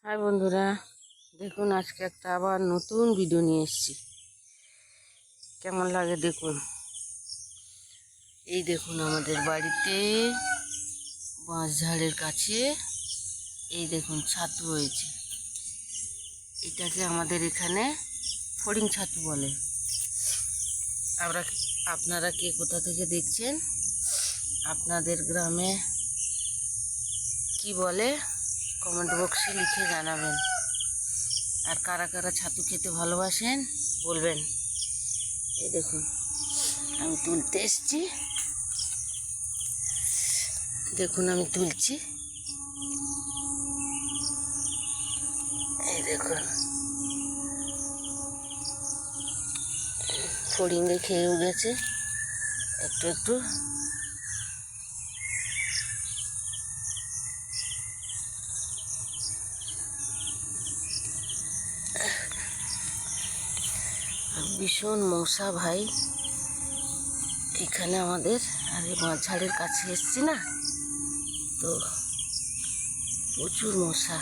High বন্ধুরা, দেখুন আজকে একটা আবার নতুন ভিডিও নিয়ে এসেছি। কেমন লাগে দেখুন। এই দেখুন আমাদের বাড়িতে বাঁশঝাড়ের কাছে এই দেখুন ছাতু হয়েছে। এটাকে আমাদের এখানে ফড়িং ছাতু বলে। আপনারা কে কোথা থেকে দেখছেন, আপনাদের গ্রামে কি বলে কমেন্ট বক্সে লিখে জানাবেন। আর কারা কারা ছাতু খেতে ভালোবাসেন বলবেন। এই দেখুন আমি তুলতে এসছি, দেখুন আমি তুলছি। এই দেখুন ফড়িংয়ে খেয়েও গেছে একটু একটু। ভীষণ মশা ভাই এখানে আমাদের। আর এই বাঁশঝাড়ের কাছে এসছি না, তো প্রচুর মশা।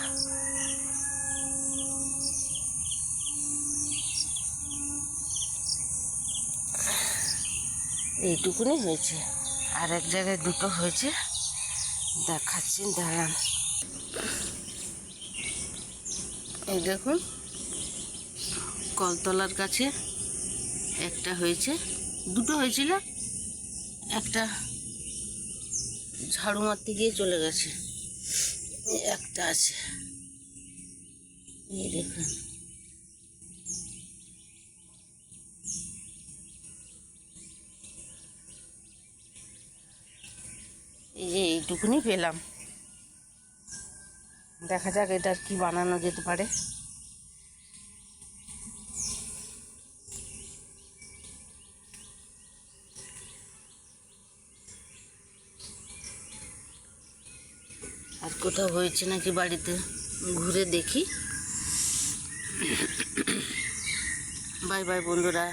এইটুকুনি হয়েছে, আর এক জায়গায় দুটো হয়েছে, দেখাচ্ছি দাঁড়ান। এই দেখুন কলতলার কাছে একটা হয়েছে, দুটো হয়েছিল, একটা ঝাড়ু মারতে গিয়ে চলে গেছে, একটা আছে। এই দেখুন এই যে এইটুকুনি পেলাম, দেখা যাক এটার কি বানানো যেতে পারে। আর কোথাও হয়েছে নাকি বাড়িতে ঘুরে দেখি। বাই বাই বন্ধুরা।